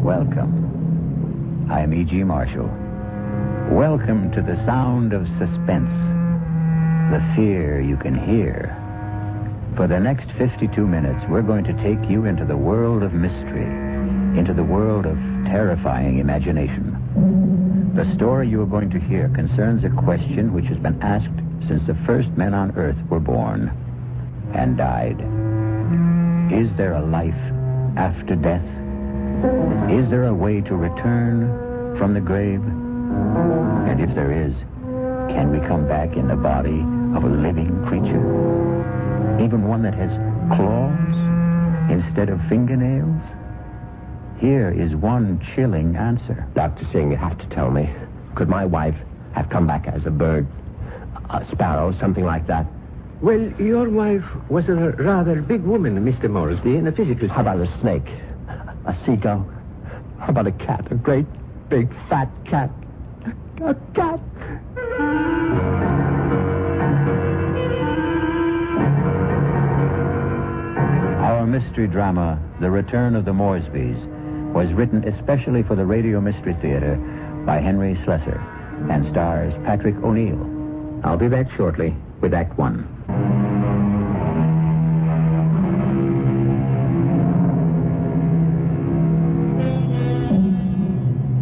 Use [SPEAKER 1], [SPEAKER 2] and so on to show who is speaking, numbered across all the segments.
[SPEAKER 1] Welcome. I'm E.G. Marshall. Welcome to the sound of suspense. The fear you can hear. For the next 52 minutes, we're going to take you into the world of mystery, into the world of terrifying imagination. The story you are going to hear concerns a question which has been asked since the first men on Earth were born and died. Is there a life after death? Is there a way to return from the grave? And if there is, can we come back in the body of a living creature? Even one that has claws instead of fingernails? Here is one chilling answer.
[SPEAKER 2] Dr. Singh, you have to tell me. Could my wife have come back as a bird, a sparrow, something like that?
[SPEAKER 3] Well, your wife was a rather big woman, Mr. Moresby, in a physical sense.
[SPEAKER 2] How about a snake? A seagull? How about a cat? A great, big, fat cat? A cat?
[SPEAKER 1] Our mystery drama, The Return of the Moresbys, was written especially for the Radio Mystery Theater by Henry Slessor and stars Patrick O'Neill. I'll be back shortly with Act One.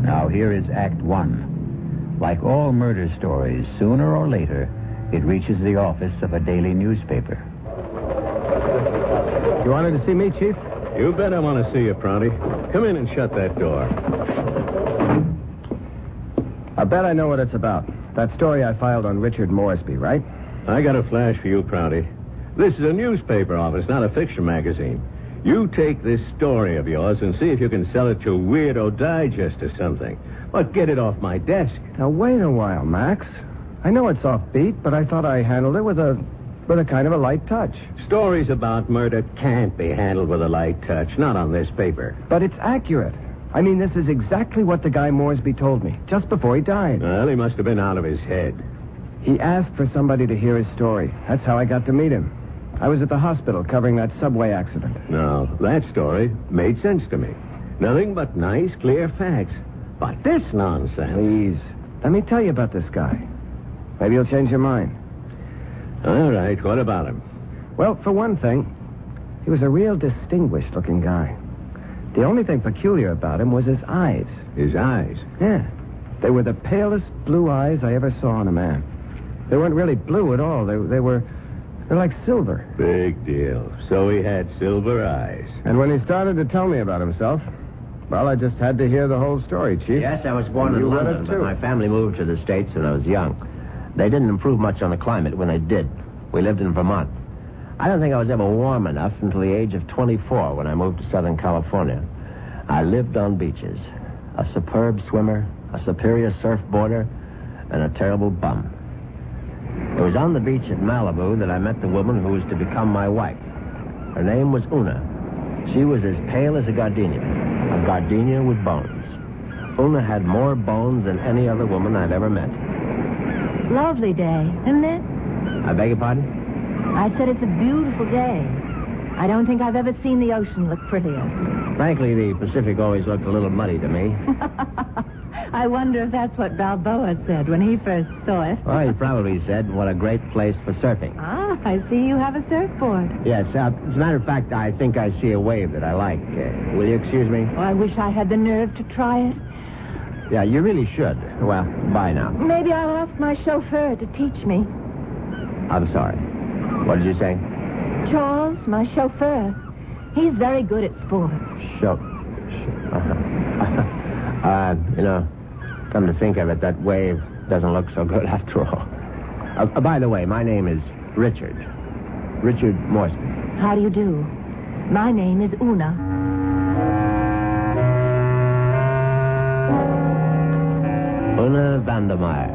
[SPEAKER 1] Now here is Act One. Like all murder stories, sooner or later, it reaches the office of a daily newspaper.
[SPEAKER 4] You wanted to see me, Chief?
[SPEAKER 5] You bet I want to see you, Prouty. Come in and shut that door.
[SPEAKER 4] I bet I know what it's about. That story I filed on Richard Moresby, right?
[SPEAKER 5] I got a flash for you, Prouty. This is a newspaper office, not a fiction magazine. You take this story of yours and see if you can sell it to Weirdo Digest or something. But get it off my desk.
[SPEAKER 4] Now, wait a while, Max. I know it's offbeat, but I thought I handled it with a kind of a light touch.
[SPEAKER 5] Stories about murder can't be handled with a light touch, not on this paper.
[SPEAKER 4] But it's accurate. I mean, this is exactly what the guy Moresby told me, just before he died.
[SPEAKER 5] Well, he must have been out of his head.
[SPEAKER 4] He asked for somebody to hear his story. That's how I got to meet him. I was at the hospital covering that subway accident.
[SPEAKER 5] Now, that story made sense to me. Nothing but nice, clear facts. But this nonsense...
[SPEAKER 4] Please, let me tell you about this guy. Maybe you'll change your mind.
[SPEAKER 5] All right, what about him?
[SPEAKER 4] Well, for one thing, he was a real distinguished-looking guy. The only thing peculiar about him was his eyes.
[SPEAKER 5] His eyes?
[SPEAKER 4] Yeah. They were the palest blue eyes I ever saw on a man. They weren't really blue at all. They're like silver.
[SPEAKER 5] Big deal. So he had silver eyes.
[SPEAKER 4] And when he started to tell me about himself, well, I just had to hear the whole story, Chief.
[SPEAKER 2] Yes, I was born in London, but my family moved to the States when I was young. They didn't improve much on the climate when they did. We lived in Vermont. I don't think I was ever warm enough until the age of 24 when I moved to Southern California. I lived on beaches. A superb swimmer, a superior surfboarder, and a terrible bum. It was on the beach at Malibu that I met the woman who was to become my wife. Her name was Una. She was as pale as a gardenia with bones. Una had more bones than any other woman I've ever met.
[SPEAKER 6] Lovely day, isn't it?
[SPEAKER 2] I beg your pardon?
[SPEAKER 6] I said it's a beautiful day. I don't think I've ever seen the ocean look prettier.
[SPEAKER 2] Frankly, the Pacific always looked a little muddy to me.
[SPEAKER 6] I wonder if that's what Balboa said when he first saw it.
[SPEAKER 2] Well, he probably said, what a great place for surfing.
[SPEAKER 6] Ah, I see you have a surfboard.
[SPEAKER 2] Yes, as a matter of fact, I think I see a wave that I like. Will you excuse me?
[SPEAKER 6] Oh, I wish I had the nerve to try it.
[SPEAKER 2] Yeah, you really should. Well, bye now.
[SPEAKER 6] Maybe I'll ask my chauffeur to teach me.
[SPEAKER 2] I'm sorry. What did you say?
[SPEAKER 6] Charles, my chauffeur. He's very good at sports.
[SPEAKER 2] Come to think of it, that wave doesn't look so good after all. By the way, my name is Richard. Richard Moresby.
[SPEAKER 6] How do you do? My name is Una.
[SPEAKER 2] Una Vandermeyer.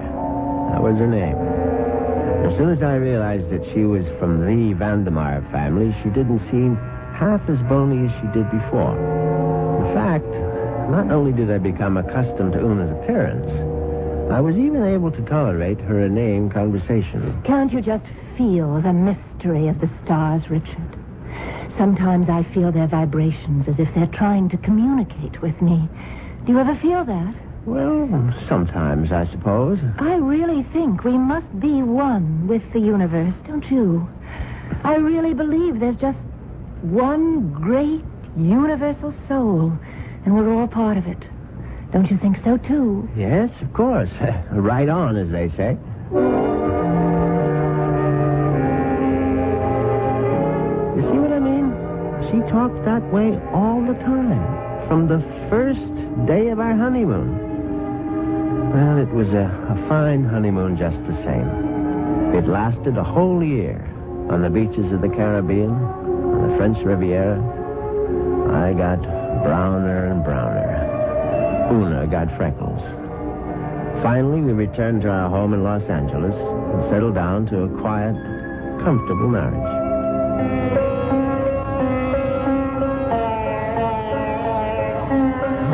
[SPEAKER 2] That was her name. As soon as I realized that she was from the Vandermeyer family, she didn't seem half as bony as she did before. In fact, not only did I become accustomed to Una's appearance, I was even able to tolerate her inane conversation.
[SPEAKER 6] Can't you just feel the mystery of the stars, Richard? Sometimes I feel their vibrations as if they're trying to communicate with me. Do you ever feel that?
[SPEAKER 2] Well, sometimes, I suppose.
[SPEAKER 6] I really think we must be one with the universe, don't you? I really believe there's just one great universal soul, and we're all part of it. Don't you think so, too?
[SPEAKER 2] Yes, of course. Right on, as they say. You see what I mean? She talked that way all the time, from the first day of our honeymoon. Well, it was a fine honeymoon just the same. It lasted a whole year on the beaches of the Caribbean, on the French Riviera. I got browner and browner. Una got freckles. Finally, we returned to our home in Los Angeles and settled down to a quiet, comfortable marriage.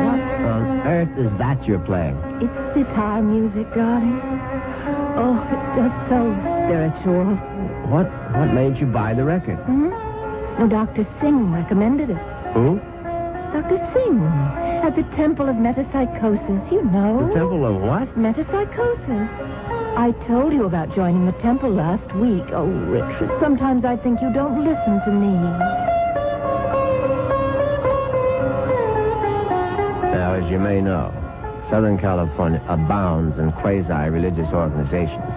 [SPEAKER 2] What on earth is that you're playing?
[SPEAKER 6] It's sitar music, darling. Oh, it's just so spiritual.
[SPEAKER 2] What made you buy the record?
[SPEAKER 6] No, Dr. Singh recommended it.
[SPEAKER 2] Who?
[SPEAKER 6] Dr. Singh, at the Temple of Metapsychosis, you know.
[SPEAKER 2] The Temple of what?
[SPEAKER 6] Metapsychosis. I told you about joining the temple last week. Oh, Richard, sometimes I think you don't listen to me.
[SPEAKER 2] Now, as you may know, Southern California abounds in quasi-religious organizations.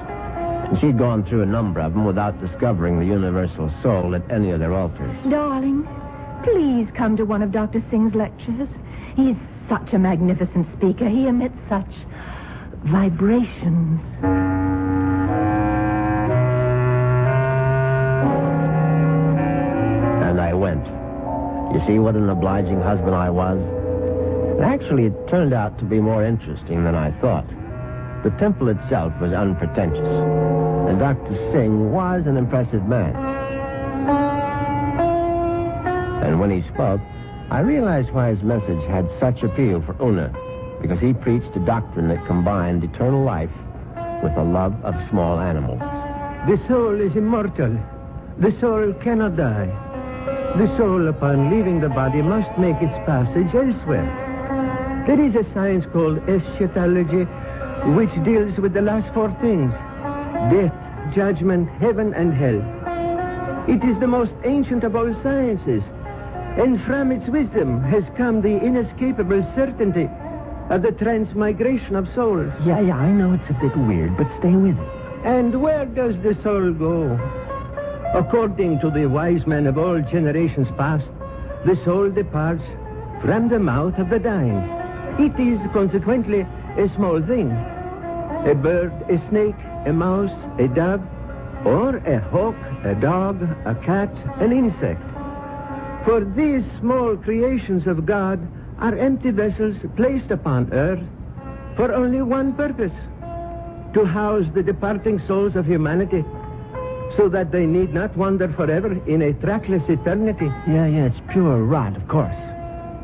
[SPEAKER 2] And she'd gone through a number of them without discovering the universal soul at any of their altars.
[SPEAKER 6] Darling, please come to one of Dr. Singh's lectures. He's such a magnificent speaker. He emits such vibrations.
[SPEAKER 2] And I went. You see what an obliging husband I was? And actually, it turned out to be more interesting than I thought. The temple itself was unpretentious, and Dr. Singh was an impressive man. And when he spoke, I realized why his message had such appeal for Una, because he preached a doctrine that combined eternal life with a love of small animals.
[SPEAKER 3] The soul is immortal. The soul cannot die. The soul, upon leaving the body, must make its passage elsewhere. There is a science called eschatology, which deals with the last four things: death, judgment, heaven, and hell. It is the most ancient of all sciences, and from its wisdom has come the inescapable certainty of the transmigration of souls.
[SPEAKER 2] Yeah, I know it's a bit weird, but stay with it.
[SPEAKER 3] And where does the soul go? According to the wise men of all generations past, the soul departs from the mouth of the dying. It is consequently a small thing. A bird, a snake, a mouse, a dove, or a hawk, a dog, a cat, an insect. For these small creations of God are empty vessels placed upon earth for only one purpose: to house the departing souls of humanity, so that they need not wander forever in a trackless eternity.
[SPEAKER 2] Yeah, it's pure rot, of course.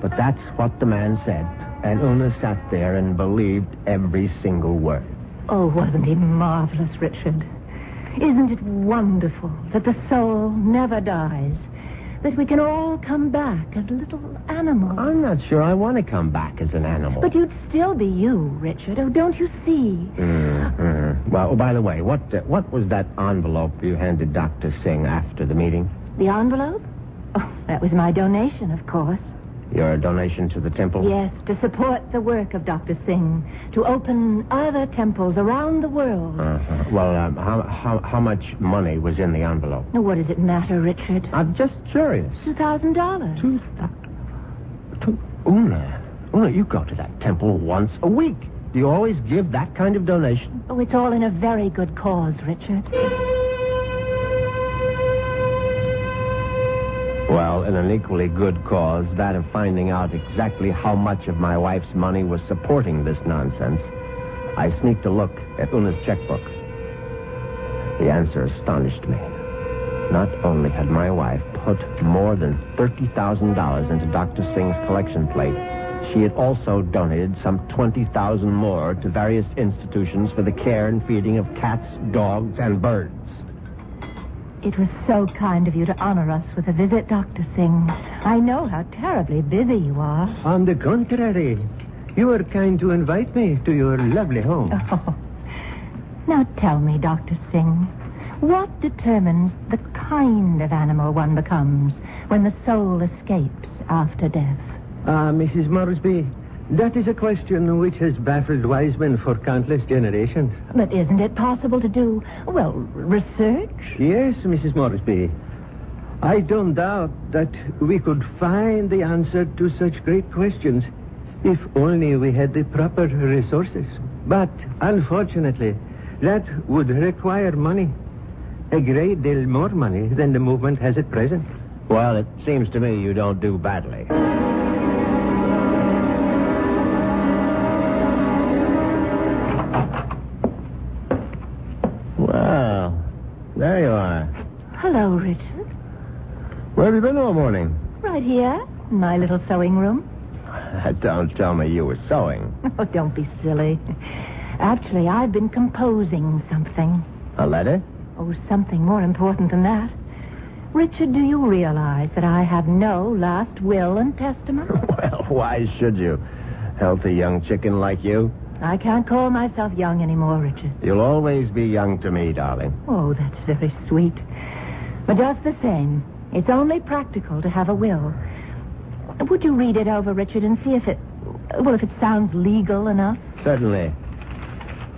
[SPEAKER 2] But that's what the man said, and Una sat there and believed every single word.
[SPEAKER 6] Oh, wasn't he marvelous, Richard? Isn't it wonderful that the soul never dies? That we can all come back as little animals?
[SPEAKER 2] I'm not sure I want to come back as an animal.
[SPEAKER 6] But you'd still be you, Richard. Oh, don't you see?
[SPEAKER 2] Well, by the way, what was that envelope you handed Dr. Singh after the meeting?
[SPEAKER 6] The envelope? Oh, that was my donation, of course.
[SPEAKER 2] Your donation to the temple?
[SPEAKER 6] Yes, to support the work of Dr. Singh, to open other temples around the world.
[SPEAKER 2] Well, how much money was in the envelope?
[SPEAKER 6] Now, what does it matter, Richard?
[SPEAKER 2] I'm just curious.
[SPEAKER 6] $2,000.
[SPEAKER 2] Una, you go to that temple once a week. Do you always give that kind of donation?
[SPEAKER 6] Oh, it's all in a very good cause, Richard.
[SPEAKER 2] Well, in an equally good cause, that of finding out exactly how much of my wife's money was supporting this nonsense, I sneaked a look at Una's checkbook. The answer astonished me. Not only had my wife put more than $30,000 into Dr. Singh's collection plate, she had also donated some $20,000 more to various institutions for the care and feeding of cats, dogs, and birds.
[SPEAKER 6] It was so kind of you to honor us with a visit, Dr. Singh. I know how terribly busy you are.
[SPEAKER 3] On the contrary, you were kind to invite me to your lovely home.
[SPEAKER 6] Oh. Now tell me, Dr. Singh, what determines the kind of animal one becomes when the soul escapes after death?
[SPEAKER 3] Mrs. Moresby, that is a question which has baffled wise men for countless generations.
[SPEAKER 6] But isn't it possible to do, well, research?
[SPEAKER 3] Yes, Mrs. Moresby. I don't doubt that we could find the answer to such great questions if only we had the proper resources. But, unfortunately, that would require money. A great deal more money than the movement has at present.
[SPEAKER 2] Well, it seems to me you don't do badly. Well, there you are.
[SPEAKER 6] Hello, Richard.
[SPEAKER 2] Where have you been all morning?
[SPEAKER 6] Right here, in my little sewing room.
[SPEAKER 2] Don't tell me you were sewing.
[SPEAKER 6] Oh, don't be silly. Actually, I've been composing something.
[SPEAKER 2] A letter?
[SPEAKER 6] Oh, something more important than that. Richard, do you realize that I have no last will and testament?
[SPEAKER 2] Well, why should you? Healthy young chicken like you.
[SPEAKER 6] I can't call myself young anymore, Richard.
[SPEAKER 2] You'll always be young to me, darling.
[SPEAKER 6] Oh, that's very sweet. But just the same, it's only practical to have a will. Would you read it over, Richard, and see if it sounds legal enough?
[SPEAKER 2] Certainly.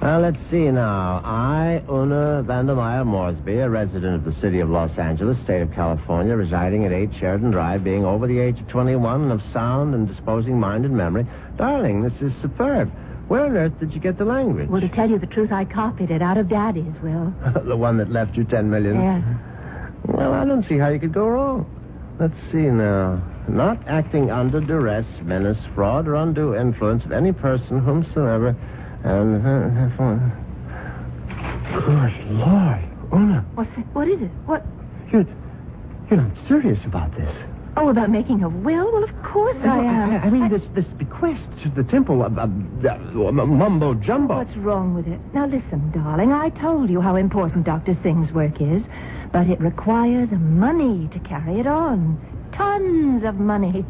[SPEAKER 2] Well, let's see now. I, Una Vandermeyer Moresby, a resident of the city of Los Angeles, state of California, residing at 8 Sheridan Drive, being over the age of 21 and of sound and disposing mind and memory. Darling, this is superb. Where on earth did you get the language?
[SPEAKER 6] Well, to tell you the truth, I copied it out of Daddy's will.
[SPEAKER 2] The one that left you $10 million?
[SPEAKER 6] Yes.
[SPEAKER 2] Well, I don't see how you could go wrong. Let's see now. Not acting under duress, menace, fraud, or undue influence of any person whomsoever... And, good Lord, Una.
[SPEAKER 6] What's it? What is it? What?
[SPEAKER 2] You're not serious about this.
[SPEAKER 6] Oh, about making a will? Well, of course I am.
[SPEAKER 2] I mean, this bequest to the temple, mumbo jumbo.
[SPEAKER 6] What's wrong with it? Now, listen, darling, I told you how important Dr. Singh's work is, but it requires money to carry it on. Tons of money.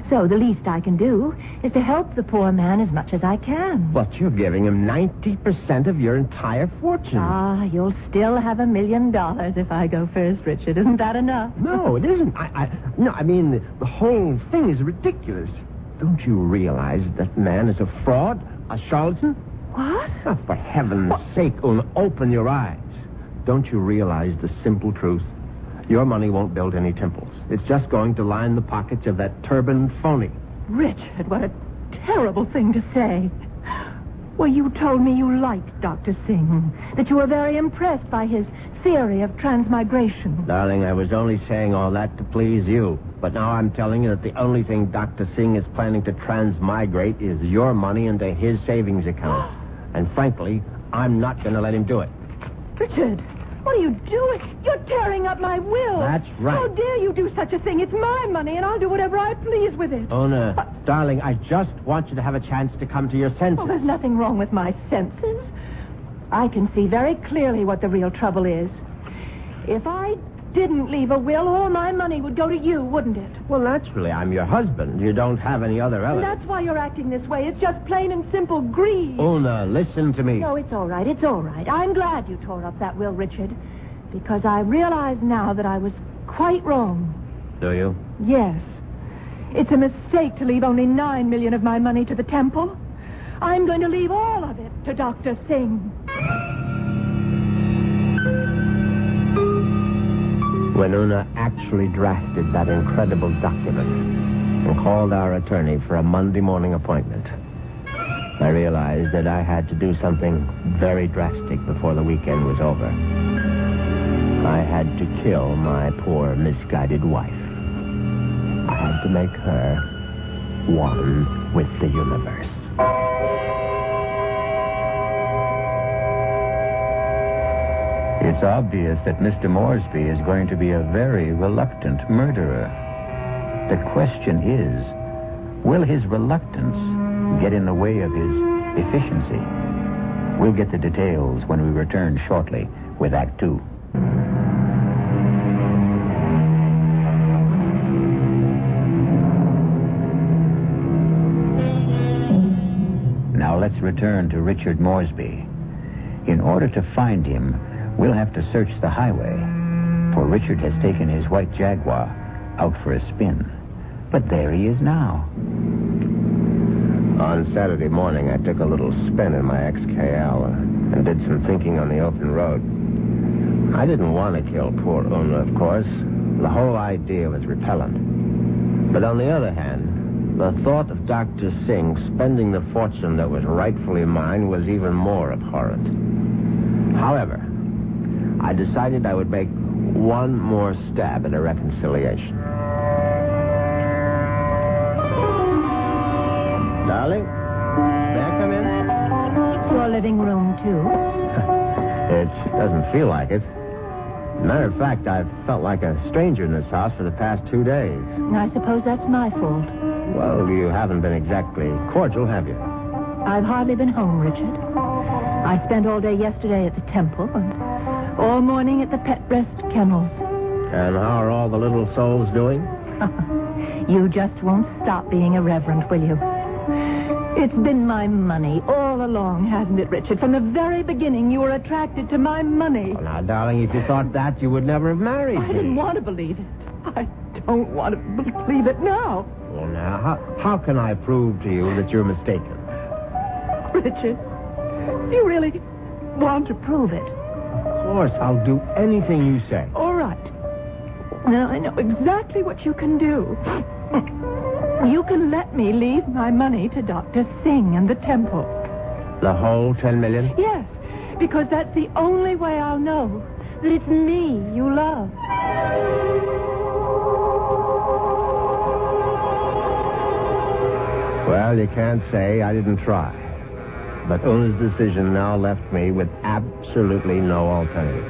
[SPEAKER 6] So the least I can do is to help the poor man as much as I can.
[SPEAKER 2] But you're giving him 90% of your entire fortune.
[SPEAKER 6] Ah, you'll still have $1 million if I go first, Richard. Isn't that enough?
[SPEAKER 2] No, it isn't. I mean, the whole thing is ridiculous. Don't you realize that man is a fraud, a charlatan?
[SPEAKER 6] What?
[SPEAKER 2] Oh, for heaven's sake, Una, open your eyes. Don't you realize the simple truth? Your money won't build any temples. It's just going to line the pockets of that turbaned phony.
[SPEAKER 6] Richard, what a terrible thing to say. Well, you told me you liked Dr. Singh, that you were very impressed by his theory of transmigration.
[SPEAKER 2] Darling, I was only saying all that to please you. But now I'm telling you that the only thing Dr. Singh is planning to transmigrate is your money into his savings account. And frankly, I'm not going to let him do it.
[SPEAKER 6] Richard, what are you doing? You're tearing up my will.
[SPEAKER 2] That's right.
[SPEAKER 6] How dare you do such a thing? It's my money, and I'll do whatever I please with it.
[SPEAKER 2] Una, darling, I just want you to have a chance to come to your senses.
[SPEAKER 6] Oh, there's nothing wrong with my senses. I can see very clearly what the real trouble is. If I didn't leave a will, all my money would go to you, wouldn't it?
[SPEAKER 2] Well, naturally, I'm your husband. You don't have any other
[SPEAKER 6] And
[SPEAKER 2] relatives.
[SPEAKER 6] that's why you're acting this way. It's just plain and simple greed.
[SPEAKER 2] Una, listen to me.
[SPEAKER 6] No, it's all right. It's all right. I'm glad you tore up that will, Richard, because I realize now that I was quite wrong.
[SPEAKER 2] Do you?
[SPEAKER 6] Yes. It's a mistake to leave only $9 million of my money to the temple. I'm going to leave all of it to Dr. Singh.
[SPEAKER 2] When Una actually drafted that incredible document and called our attorney for a Monday morning appointment, I realized that I had to do something very drastic before the weekend was over. I had to kill my poor, misguided wife. I had to make her one with the universe.
[SPEAKER 1] It's obvious that Mr. Moresby is going to be a very reluctant murderer. The question is, will his reluctance get in the way of his efficiency? We'll get the details when we return shortly with Act Two. let's return to Richard Moresby. In order to find him, we'll have to search the highway, for Richard has taken his white Jaguar out for a spin. But there he is now.
[SPEAKER 2] On Saturday morning, I took a little spin in my XKL and did some thinking on the open road. I didn't want to kill poor Una, of course. The whole idea was repellent. But on the other hand, the thought of Dr. Singh spending the fortune that was rightfully mine was even more abhorrent. However, I decided I would make one more stab at a reconciliation. Darling, may I come in?
[SPEAKER 6] It's your living room, too.
[SPEAKER 2] It doesn't feel like it. Matter of fact, I've felt like a stranger in this house for the past 2 days.
[SPEAKER 6] I suppose that's my fault.
[SPEAKER 2] Well, you haven't been exactly cordial, have you?
[SPEAKER 6] I've hardly been home, Richard. I spent all day yesterday at the temple and all morning at the pet rest kennels.
[SPEAKER 2] And how are all the little souls doing?
[SPEAKER 6] You just won't stop being irreverent, will you? It's been my money all along, hasn't it, Richard? From the very beginning, you were attracted to my money.
[SPEAKER 2] Well, now, darling, if you thought that, you would never have married
[SPEAKER 6] I
[SPEAKER 2] me.
[SPEAKER 6] didn't want to believe it. I don't want to believe it now.
[SPEAKER 2] Well, now, how can I prove to you that you're mistaken?
[SPEAKER 6] Richard, you really want to prove it?
[SPEAKER 2] Of course, I'll do anything you say.
[SPEAKER 6] All right. Now, I know exactly what you can do. You can let me leave my money to Dr. Singh and the temple.
[SPEAKER 2] The whole $10 million?
[SPEAKER 6] Yes, because that's the only way I'll know that it's me you love.
[SPEAKER 2] Well, you can't say I didn't try. But Una's decision now left me with absolutely no alternative.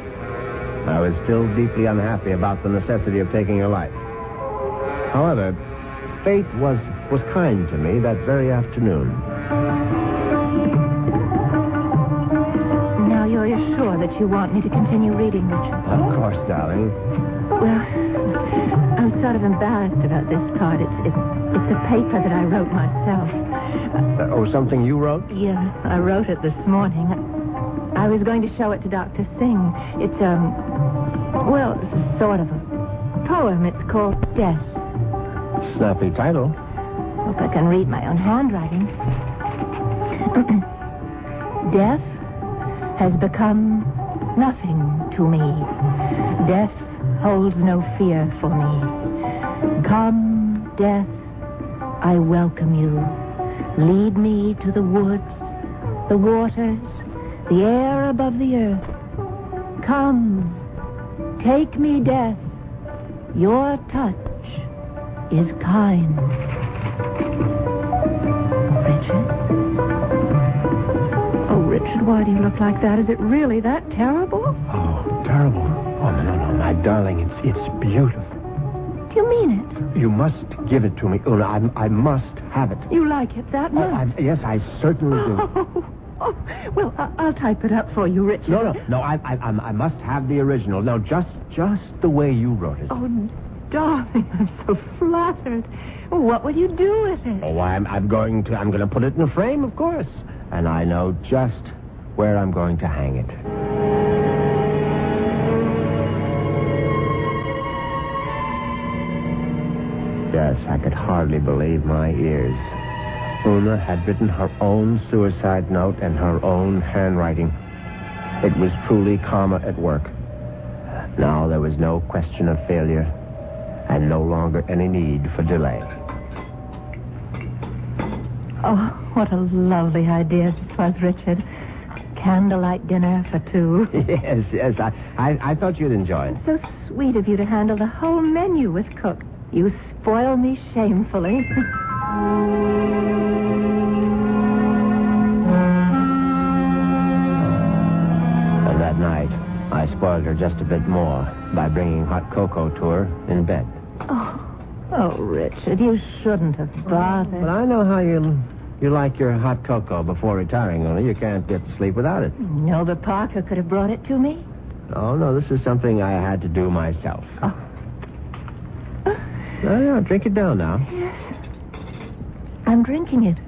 [SPEAKER 2] I was still deeply unhappy about the necessity of taking her life. However, fate was kind to me that very afternoon.
[SPEAKER 6] Now you're sure that you want me to continue reading, Richard?
[SPEAKER 2] Of course, darling.
[SPEAKER 6] Well, I'm sort of embarrassed about this part. It's a paper that I wrote myself.
[SPEAKER 2] Something you wrote?
[SPEAKER 6] Yeah, I wrote it this morning. I was going to show it to Dr. Singh. It's, well, it's sort of a poem. It's called Death.
[SPEAKER 2] Snappy title.
[SPEAKER 6] Hope I can read my own handwriting. Death has become nothing to me. Death holds no fear for me. Come, death, I welcome you. Lead me to the woods, the waters, the air above the earth. Come, take me, death. Your touch is kind. Richard? Oh, Richard, why do you look like that? Is it really that terrible?
[SPEAKER 4] Oh, terrible. Oh, no, my darling, it's beautiful.
[SPEAKER 6] Do you mean it?
[SPEAKER 4] You must give it to me, Una. I must have it.
[SPEAKER 6] You like it that much?
[SPEAKER 4] Yes, I certainly do.
[SPEAKER 6] Oh, well, I'll type it up for you, Richard.
[SPEAKER 4] No, I must have the original. No, just the way you wrote it.
[SPEAKER 6] Oh, darling, I'm so flattered. What will you do with it?
[SPEAKER 2] Oh, I'm going to put it in a frame, of course. And I know just where I'm going to hang it. Yes, I could hardly believe my ears. Una had written her own suicide note in her own handwriting. It was truly karma at work. Now there was no question of failure, and no longer any need for delay.
[SPEAKER 6] Oh, what a lovely idea this was, Richard. Candlelight dinner for two.
[SPEAKER 2] Yes, I thought you'd enjoy it.
[SPEAKER 6] So sweet of you to handle the whole menu with cook. You spoil me shamefully.
[SPEAKER 2] And that night, I spoiled her just a bit more by bringing hot cocoa to her in bed.
[SPEAKER 6] Oh, Richard, you shouldn't have bothered.
[SPEAKER 2] But I know how you like your hot cocoa before retiring, Una. You can't get to sleep without it.
[SPEAKER 6] No, but Parker could have brought it to me.
[SPEAKER 2] Oh, no, this is something I had to do myself.
[SPEAKER 6] Oh.
[SPEAKER 2] Yeah, drink it down now.
[SPEAKER 6] Yes. I'm drinking it.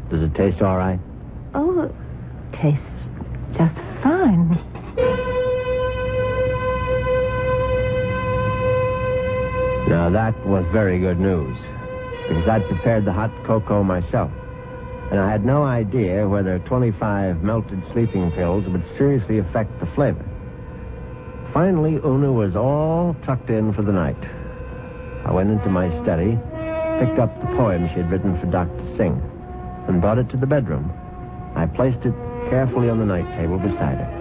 [SPEAKER 2] Does it taste all right?
[SPEAKER 6] Oh, it tastes just fine.
[SPEAKER 2] Now, that was very good news, because I'd prepared the hot cocoa myself, and I had no idea whether 25 melted sleeping pills would seriously affect the flavor. Finally, Una was all tucked in for the night. I went into my study, picked up the poem she had written for Doc to sing, and brought it to the bedroom. I placed it carefully on the night table beside her.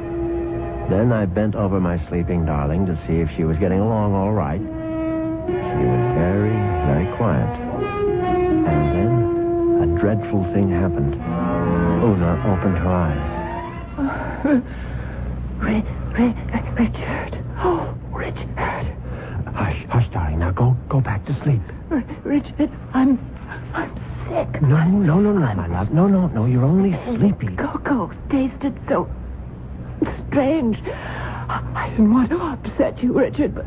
[SPEAKER 2] Then I bent over my sleeping darling to see if she was getting along all right. She was very, very quiet. And then a dreadful thing happened. Una opened her eyes.
[SPEAKER 6] Richard. Oh, Richard.
[SPEAKER 2] Hush, darling. Now go back to sleep.
[SPEAKER 6] Richard, I'm sick.
[SPEAKER 2] No, my love. No, you're only sleepy.
[SPEAKER 6] Cocoa tasted so strange. I didn't want to upset you, Richard, but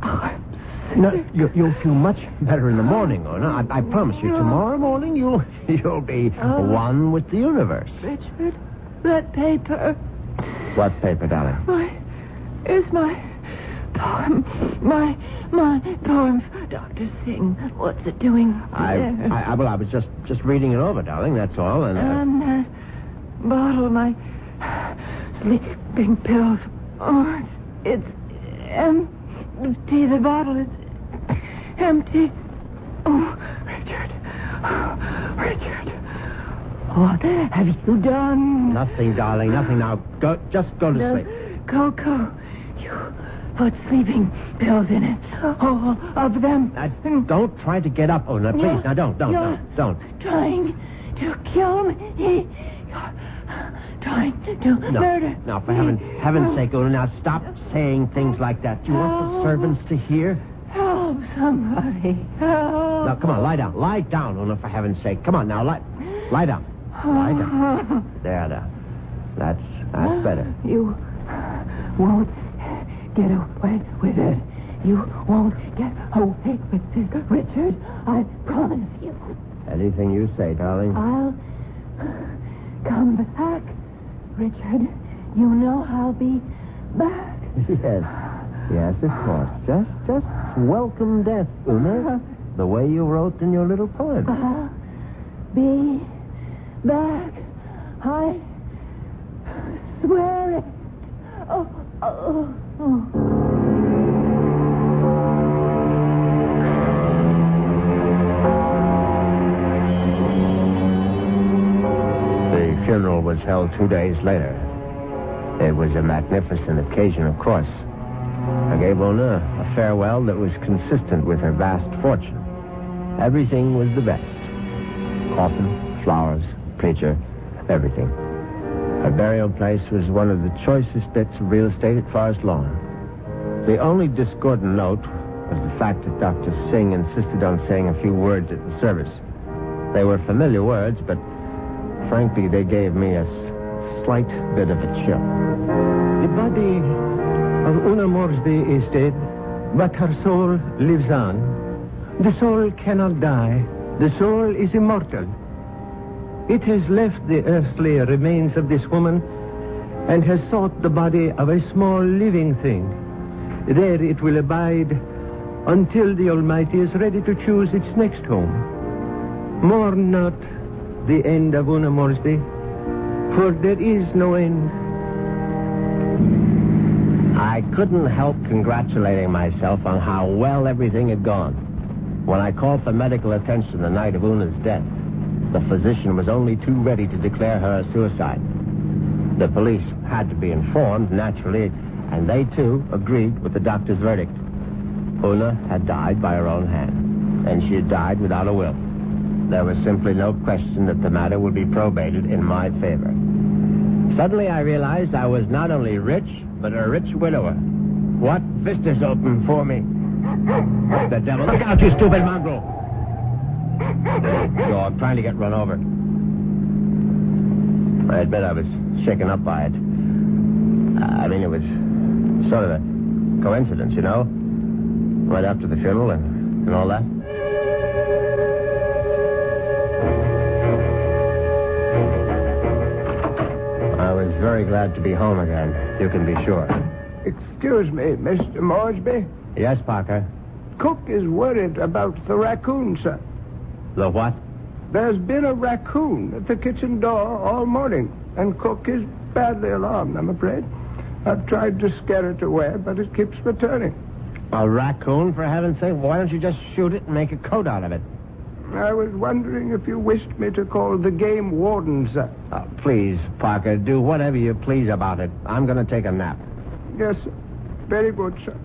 [SPEAKER 6] I'm sick.
[SPEAKER 2] No, you'll feel much better in the morning, Una. I promise you. Tomorrow morning, you'll be one with the universe.
[SPEAKER 6] Richard, that paper.
[SPEAKER 2] What paper, darling?
[SPEAKER 6] It's my poem. My poem for Dr. Singh. What's it doing there?
[SPEAKER 2] I was just reading it over, darling, that's all. And
[SPEAKER 6] that bottle, my sleeping pills. Oh, it's empty. The bottle is empty. Oh, Richard. What have you done?
[SPEAKER 2] Nothing, darling, nothing. Now, just go to sleep.
[SPEAKER 6] Cocoa. You put sleeping pills in it. All of them.
[SPEAKER 2] Don't try to get up, Una, please. Now, don't.
[SPEAKER 6] Trying to kill me. You're trying to murder.
[SPEAKER 2] No, for heaven's sake, Una, now stop saying things like that. Do you want the servants to hear?
[SPEAKER 6] Help somebody. Help.
[SPEAKER 2] Now, come on, lie down. Lie down, Una, for heaven's sake. Come on, now, lie down. Lie down. There. That's better.
[SPEAKER 6] You won't get away with it. You won't get away with it, Richard. I promise you.
[SPEAKER 2] Anything you say, darling.
[SPEAKER 6] I'll come back, Richard. You know I'll be back.
[SPEAKER 2] Yes, of course. Just welcome death, Una. The way you wrote in your little poem.
[SPEAKER 6] I'll be back. I swear it. Oh.
[SPEAKER 2] The funeral was held 2 days later. It was a magnificent occasion, of course. I gave Una a farewell that was consistent with her vast fortune. Everything was the best. Coffin, flowers, preacher, everything. Her burial place was one of the choicest bits of real estate at Forest Lawn. The only discordant note was the fact that Dr. Singh insisted on saying a few words at the service. They were familiar words, but frankly, they gave me a slight bit of a chill.
[SPEAKER 3] The body of Una Moresby is dead, but her soul lives on. The soul cannot die. The soul is immortal. It has left the earthly remains of this woman and has sought the body of a small living thing. There it will abide until the Almighty is ready to choose its next home. Mourn not the end of Una Moresby, for there is no end.
[SPEAKER 2] I couldn't help congratulating myself on how well everything had gone. When I called for medical attention the night of Una's death, the physician was only too ready to declare her a suicide. The police had to be informed, naturally, and they, too, agreed with the doctor's verdict. Una had died by her own hand, and she had died without a will. There was simply no question that the matter would be probated in my favor. Suddenly I realized I was not only rich, but a rich widower. What vistas opened for me? The devil. Look out, you stupid mongrel! Dog trying to get run over. I admit I was shaken up by it. It was sort of a coincidence, you know? Right after the funeral and all that. very glad to be home again. You can be sure.
[SPEAKER 7] Excuse me, Mr. Moresby.
[SPEAKER 2] Yes, Parker?
[SPEAKER 7] Cook is worried about the raccoon, sir.
[SPEAKER 2] The what?
[SPEAKER 7] There's been a raccoon at the kitchen door all morning, and Cook is badly alarmed, I'm afraid. I've tried to scare it away, but it keeps returning.
[SPEAKER 2] A raccoon, for heaven's sake? Why don't you just shoot it and make a coat out of it?
[SPEAKER 7] I was wondering if you wished me to call the game warden, sir.
[SPEAKER 2] Please, Parker, do whatever you please about it. I'm going to take a nap.
[SPEAKER 7] Yes, sir. Very good, sir.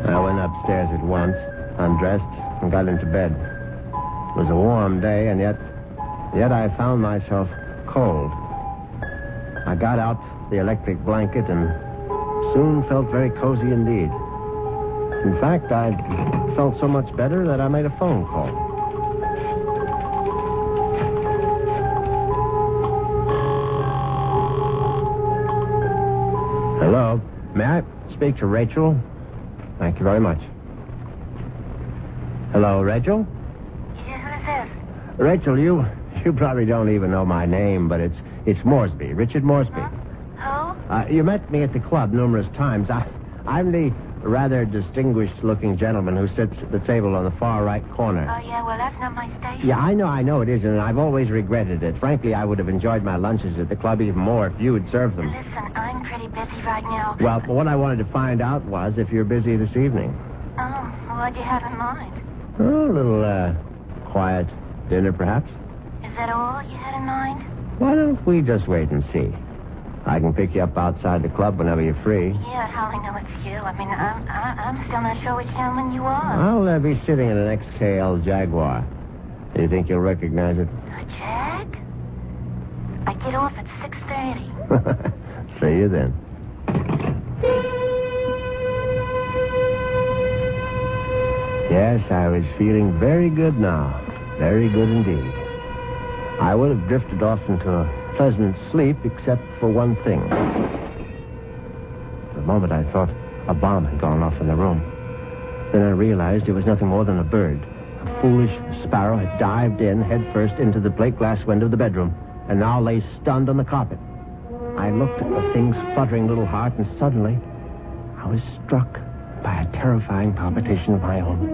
[SPEAKER 2] I went upstairs at once, undressed, and got into bed. It was a warm day, and yet I found myself cold. I got out the electric blanket and soon felt very cozy indeed. In fact, I felt so much better that I made a phone call. Hello. May I speak to Rachel? Thank you very much. Hello, Rachel?
[SPEAKER 6] Yeah, who is this?
[SPEAKER 2] Rachel, you probably don't even know my name, but it's Moresby, Richard Moresby.
[SPEAKER 6] Who?
[SPEAKER 2] You met me at the club numerous times. I'm the rather distinguished-looking gentleman who sits at the table on the far right corner.
[SPEAKER 6] Oh, yeah, well, that's not my station.
[SPEAKER 2] Yeah, I know it isn't, and I've always regretted it. Frankly, I would have enjoyed my lunches at the club even more if you had served them.
[SPEAKER 6] Listen, I'm pretty busy right now.
[SPEAKER 2] Well, what I wanted to find out was if you're busy this evening.
[SPEAKER 6] Oh, what'd you have in mind?
[SPEAKER 2] Oh, a little, quiet dinner, perhaps?
[SPEAKER 6] Is that all you had in mind?
[SPEAKER 2] Why don't we just wait and see? I can pick you up outside the club whenever you're free.
[SPEAKER 6] Yeah, how I know it's you. I mean, I'm still not sure which gentleman you are.
[SPEAKER 2] I'll be sitting in an XKL Jaguar. Do you think you'll recognize it?
[SPEAKER 6] A Jag? I get off at 6:30.
[SPEAKER 2] See you then. Yes, I was feeling very good now. Very good indeed. I would have drifted off into a pleasant sleep except for one thing. For a moment I thought a bomb had gone off in the room. Then I realized it was nothing more than a bird. A foolish sparrow had dived in headfirst into the plate glass window of the bedroom and now lay stunned on the carpet. I looked at the thing's fluttering little heart, and suddenly I was struck by a terrifying palpitation of my own.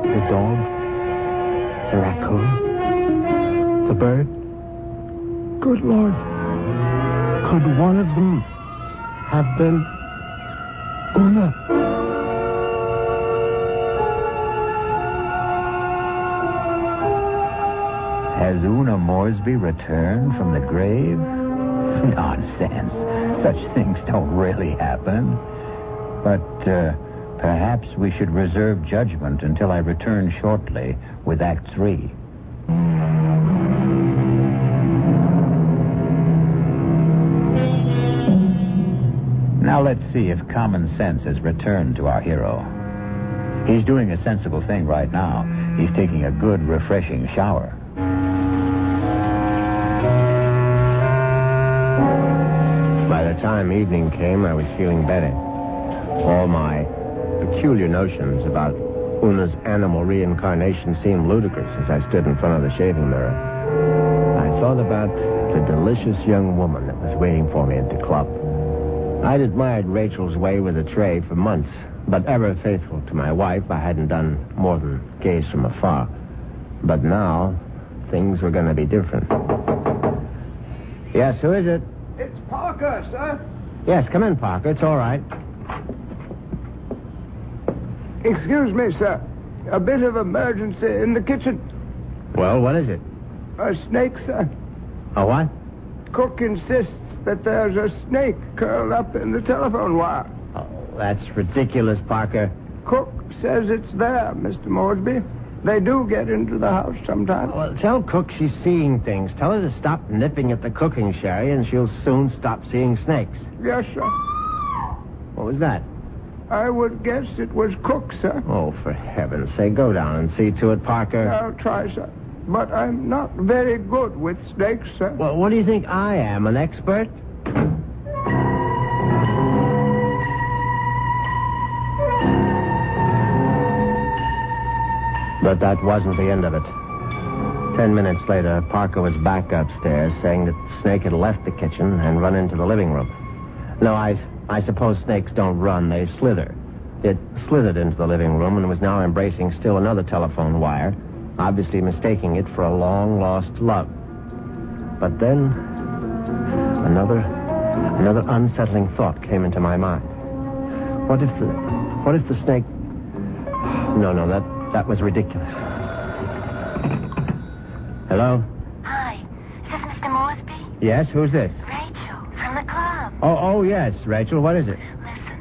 [SPEAKER 2] The dog, the raccoon, the bird. Good Lord. Could one of them have been Una?
[SPEAKER 1] Has Una Moresby returned from the grave? Nonsense. Such things don't really happen. But perhaps we should reserve judgment until I return shortly with Act 3. Now let's see if common sense has returned to our hero. He's doing a sensible thing right now. He's taking a good, refreshing shower.
[SPEAKER 2] By the time evening came, I was feeling better. All my peculiar notions about Una's animal reincarnation seemed ludicrous as I stood in front of the shaving mirror. I thought about the delicious young woman that was waiting for me at the club. I'd admired Rachel's way with a tray for months, but ever faithful to my wife, I hadn't done more than gaze from afar. But now, things were going to be different. Yes, who is it?
[SPEAKER 7] It's Parker, sir.
[SPEAKER 2] Yes, come in, Parker. It's all right.
[SPEAKER 7] Excuse me, sir. A bit of emergency in the kitchen.
[SPEAKER 2] Well, what is it?
[SPEAKER 7] A snake, sir.
[SPEAKER 2] A what?
[SPEAKER 7] Cook insists that there's a snake curled up in the telephone wire.
[SPEAKER 2] Oh, that's ridiculous, Parker.
[SPEAKER 7] Cook says it's there, Mr. Moresby. They do get into the house sometimes.
[SPEAKER 2] Well, tell Cook she's seeing things. Tell her to stop nipping at the cooking sherry, and she'll soon stop seeing snakes.
[SPEAKER 7] Yes, sir.
[SPEAKER 2] What was that?
[SPEAKER 7] I would guess it was Cook, sir.
[SPEAKER 2] Oh, for heaven's sake, go down and see to it, Parker.
[SPEAKER 7] I'll try, sir. But I'm not very good with snakes, sir.
[SPEAKER 2] Well, what do you think I am, an expert? But that wasn't the end of it. 10 minutes later, Parker was back upstairs saying that the snake had left the kitchen and run into the living room. No, I suppose snakes don't run, they slither. It slithered into the living room and was now embracing still another telephone wire, obviously mistaking it for a long-lost love. But then, another unsettling thought came into my mind. What if the snake... No, that was ridiculous. Hello?
[SPEAKER 6] Hi. Is this Mr. Moresby?
[SPEAKER 2] Yes, who's this?
[SPEAKER 6] Rachel, from the club.
[SPEAKER 2] Oh, yes, Rachel, what is it?
[SPEAKER 6] Listen,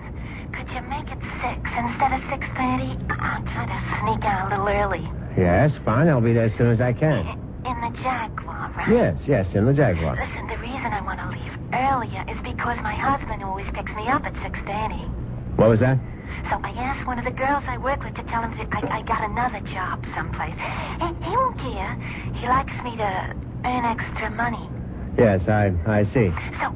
[SPEAKER 6] could you make it 6 instead of 6:30? I'm trying to sneak out a little early.
[SPEAKER 2] Yes, fine, I'll be there as soon as I can.
[SPEAKER 6] In the Jaguar, right?
[SPEAKER 2] Yes, in the Jaguar.
[SPEAKER 6] Listen, the reason I want to leave earlier is because my husband always picks me up at 6:30.
[SPEAKER 2] What was that?
[SPEAKER 6] So I asked one of the girls I work with to tell him I got another job someplace. He won't care. He likes me to earn extra money.
[SPEAKER 2] Yes, I see.
[SPEAKER 6] So,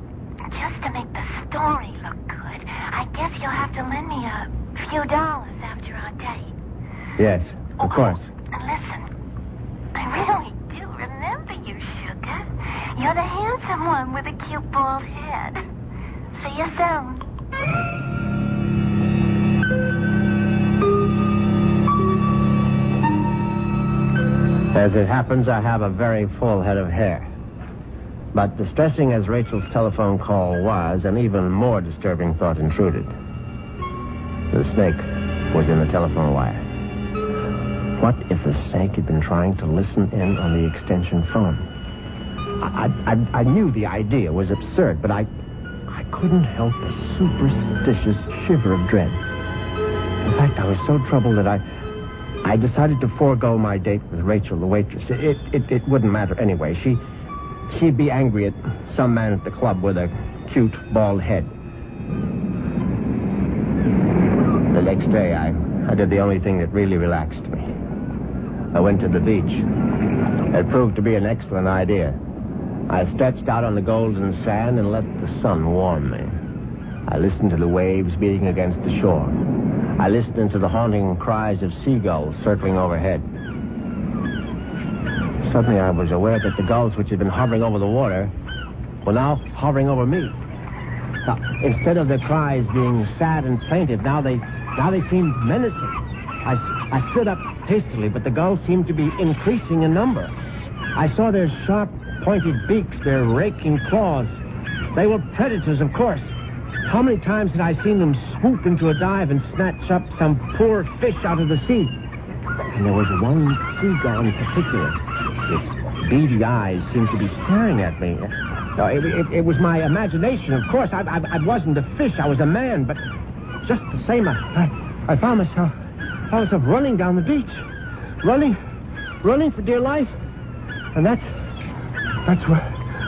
[SPEAKER 6] just to make the story look good, I guess you'll have to lend me a few dollars after our date.
[SPEAKER 2] Yes, of course.
[SPEAKER 6] And listen, I really do remember you, sugar. You're the handsome one with a cute bald head. See you soon.
[SPEAKER 2] As it happens, I have a very full head of hair. But distressing as Rachel's telephone call was, an even more disturbing thought intruded. The snake was in the telephone wire. What if the snake had been trying to listen in on the extension phone? I knew the idea was absurd, but I couldn't help a superstitious shiver of dread. In fact, I was so troubled that I decided to forego my date with Rachel, the waitress. It wouldn't matter anyway. She'd be angry at some man at the club with a cute, bald head. The next day, I did the only thing that really relaxed me. I went to the beach. It proved to be an excellent idea. I stretched out on the golden sand and let the sun warm me. I listened to the waves beating against the shore. I listened to the haunting cries of seagulls circling overhead. Suddenly I was aware that the gulls which had been hovering over the water were now hovering over me. Now, instead of their cries being sad and plaintive, now they seemed menacing. I stood up hastily, but the gulls seemed to be increasing in number. I saw their sharp, pointed beaks, their raking claws. They were predators, of course. How many times had I seen them swoop into a dive and snatch up some poor fish out of the sea? And there was one seagull in particular. Its beady eyes seemed to be staring at me. No, it was my imagination, of course. I wasn't a fish. I was a man, but just the same, I found myself running down the beach. Running for dear life. And that's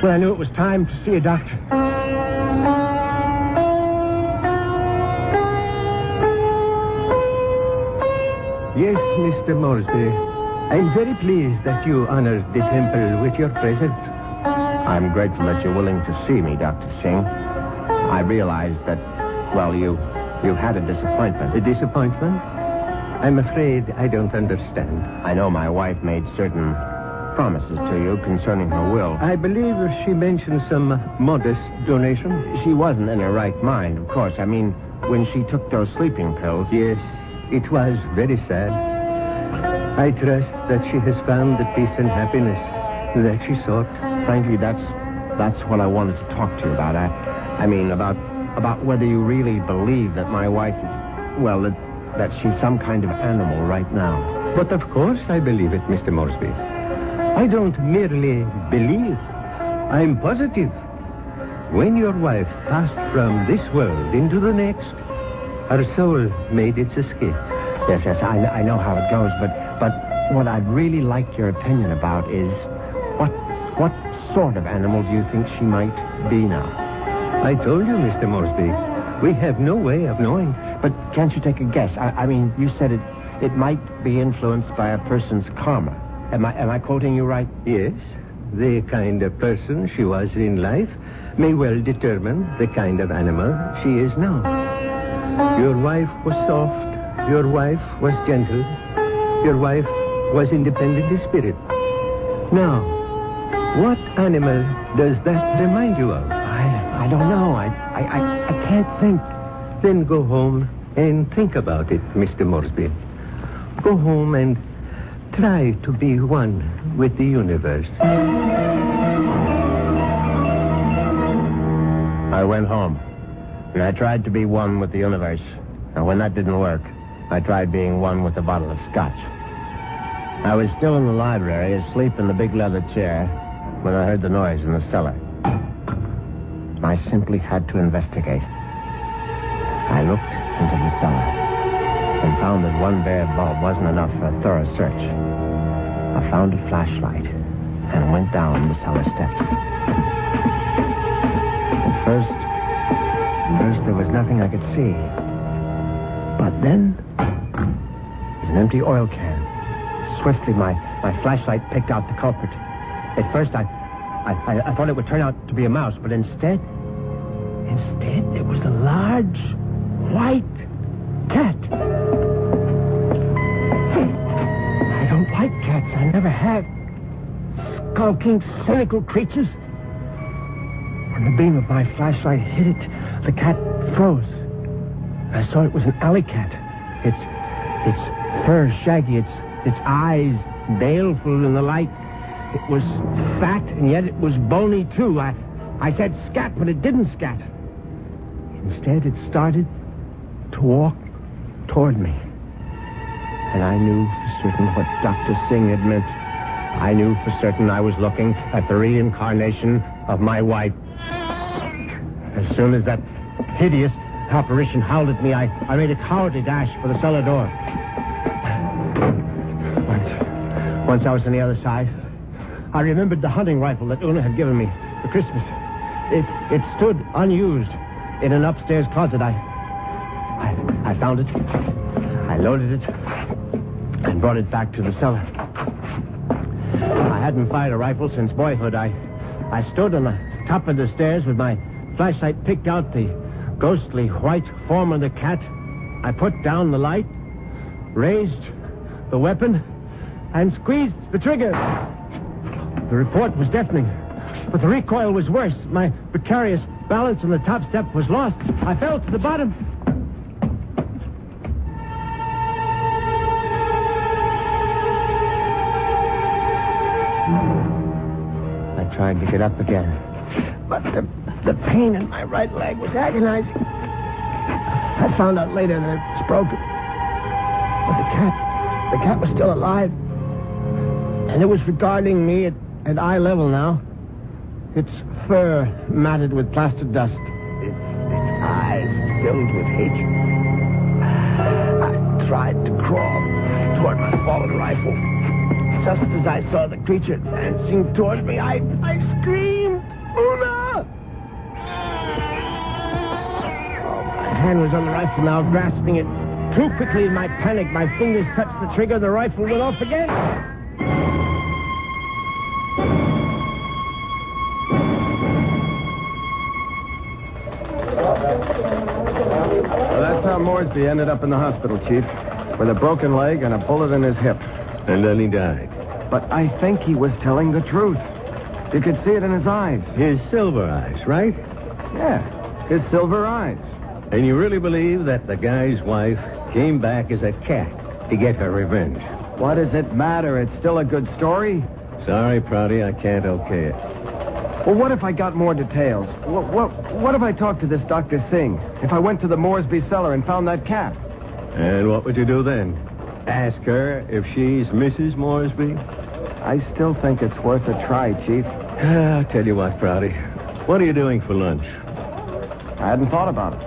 [SPEAKER 2] when I knew it was time to see a doctor.
[SPEAKER 3] Yes, Mr. Moresby. I'm very pleased that you honored the temple with your presence.
[SPEAKER 2] I'm grateful that you're willing to see me, Dr. Singh. I realize that, well, you've had a disappointment.
[SPEAKER 3] A disappointment? I'm afraid I don't understand.
[SPEAKER 2] I know my wife made certain promises to you concerning her will.
[SPEAKER 3] I believe she mentioned some modest donation.
[SPEAKER 2] She wasn't in her right mind, of course. I mean, when she took those sleeping pills.
[SPEAKER 3] Yes, it was very sad. I trust that she has found the peace and happiness that she sought.
[SPEAKER 2] Frankly, that's what I wanted to talk to you about. I mean, about whether you really believe that my wife is, well, that she's some kind of animal right now.
[SPEAKER 3] But of course I believe it, Mr. Moresby. I don't merely believe. I'm positive. When your wife passed from this world into the next, her soul made its escape.
[SPEAKER 2] Yes, I know how it goes, but what I'd really like your opinion about is what sort of animal do you think she might be now?
[SPEAKER 3] I told you, Mr. Moresby, we have no way of knowing.
[SPEAKER 2] But can't you take a guess? I mean, you said it might be influenced by a person's karma. Am I quoting you right?
[SPEAKER 3] Yes. The kind of person she was in life may well determine the kind of animal she is now. Your wife was soft. Your wife was gentle. Your wife was independent in spirit. Now, what animal does that remind you of?
[SPEAKER 4] I don't know. I can't think.
[SPEAKER 3] Then go home and think about it, Mr. Moresby. Go home and try to be one with the universe.
[SPEAKER 2] I went home, and I tried to be one with the universe. And when that didn't work, I tried being one with a bottle of scotch. I was still in the library, asleep in the big leather chair, when I heard the noise in the cellar. I simply had to investigate. I looked into the cellar and found that one bare bulb wasn't enough for a thorough search. I found a flashlight and went down the cellar steps. At first there was nothing I could see. But then, there's an empty oil can. Swiftly, my flashlight picked out the culprit. At first, I thought it would turn out to be a mouse, but instead, it was a large, white cat. I don't like cats. I never have. Skulking, cynical creatures. When the beam of my flashlight hit it, the cat froze. I saw it was an alley cat. Its fur shaggy, its eyes baleful in the light. It was fat, and yet it was bony, too. I said scat, but it didn't scat. Instead, it started to walk toward me. And I knew for certain what Dr. Singh had meant. I knew for certain I was looking at the reincarnation of my wife. As soon as that hideous apparition howled at me, I made a cowardly dash for the cellar door. Once I was on the other side, I remembered the hunting rifle that Una had given me for Christmas. It stood unused in an upstairs closet. I found it. I loaded it and brought it back to the cellar. I hadn't fired a rifle since boyhood. I stood on the top of the stairs with my flashlight picked out the ghostly white form of the cat. I put down the light, raised the weapon, and squeezed the trigger. The report was deafening, but the recoil was worse. My precarious balance on the top step was lost. I fell to the bottom. I tried to get up again, but the pain in my right leg was agonizing. I found out later that it was broken. But the cat was still alive. And it was regarding me at eye level now. Its fur matted with plaster dust. Its eyes filled with hatred. I tried to crawl toward my fallen rifle. Just as I saw the creature advancing toward me, I screamed, "Una!" My hand was on the rifle now, grasping it too quickly in my panic. My fingers touched the trigger, the rifle went off again.
[SPEAKER 4] Well, that's how Moresby ended up in the hospital, Chief, with a broken leg and a bullet in his hip.
[SPEAKER 5] And then he died.
[SPEAKER 4] But I think he was telling the truth. You could see it in his eyes.
[SPEAKER 5] His silver eyes, right?
[SPEAKER 4] Yeah, his silver eyes.
[SPEAKER 5] And you really believe that the guy's wife came back as a cat to get her revenge?
[SPEAKER 4] What does it matter? It's still a good story.
[SPEAKER 5] Sorry, Prouty, I can't okay it.
[SPEAKER 4] Well, what if I got more details? What if I talked to this Dr. Singh? If I went to the Moresby cellar and found that cat?
[SPEAKER 5] And what would you do then? Ask her if she's Mrs. Moresby?
[SPEAKER 4] I still think it's worth a try, Chief.
[SPEAKER 5] I'll tell you what, Prouty. What are you doing for lunch?
[SPEAKER 4] I hadn't thought about it.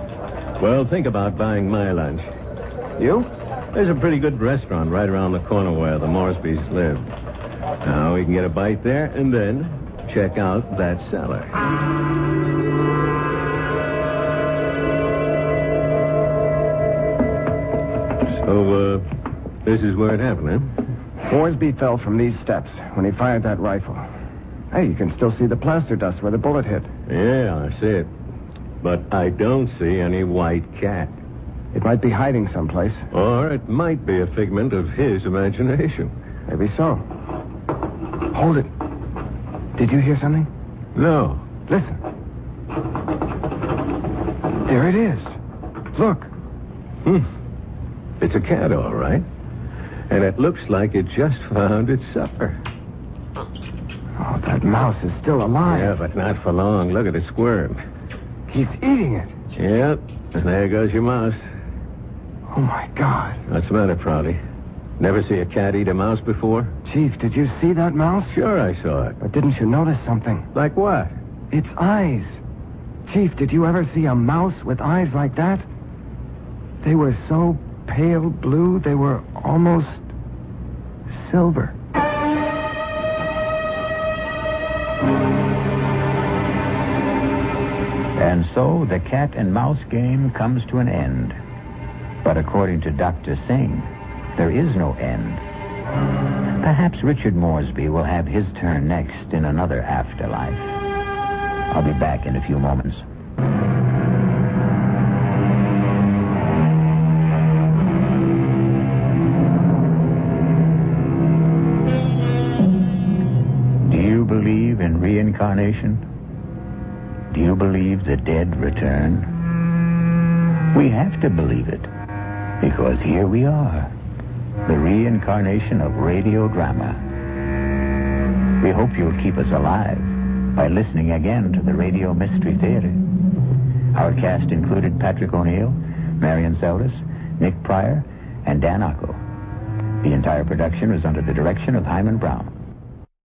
[SPEAKER 5] Well, think about buying my lunch.
[SPEAKER 4] You?
[SPEAKER 5] There's a pretty good restaurant right around the corner where the Moresbys live. Now, we can get a bite there and then check out that cellar. So, this is where it happened, huh?
[SPEAKER 4] Moresby fell from these steps when he fired that rifle. Hey, you can still see the plaster dust where the bullet hit.
[SPEAKER 5] Yeah, I see it. But I don't see any white cat.
[SPEAKER 4] It might be hiding someplace.
[SPEAKER 5] Or it might be a figment of his imagination.
[SPEAKER 4] Maybe so. Hold it. Did you hear something?
[SPEAKER 5] No.
[SPEAKER 4] Listen. There it is. Look.
[SPEAKER 5] It's a cat, all right. And it looks like it just found its supper.
[SPEAKER 4] Oh, that mouse is still alive.
[SPEAKER 5] Yeah, but not for long. Look at it squirm.
[SPEAKER 4] He's eating it.
[SPEAKER 5] Yep. And there goes your mouse.
[SPEAKER 4] Oh, my God.
[SPEAKER 5] What's the matter, Prouty? Never see a cat eat a mouse before?
[SPEAKER 4] Chief, did you see that mouse?
[SPEAKER 5] Sure I saw it.
[SPEAKER 4] But didn't you notice something?
[SPEAKER 5] Like what?
[SPEAKER 4] Its eyes. Chief, did you ever see a mouse with eyes like that? They were so pale blue, they were almost silver.
[SPEAKER 1] And so the cat and mouse game comes to an end. But according to Dr. Singh, there is no end. Perhaps Richard Moresby will have his turn next in another afterlife. I'll be back in a few moments. Do you believe in reincarnation? Do you believe the dead return? We have to believe it, because here we are, the reincarnation of radio drama. We hope you'll keep us alive by listening again to the Radio Mystery Theater. Our cast included Patrick O'Neill, Marion Seldes, Nick Pryor, and Dan Ocko. The entire production was under the direction of Hyman Brown.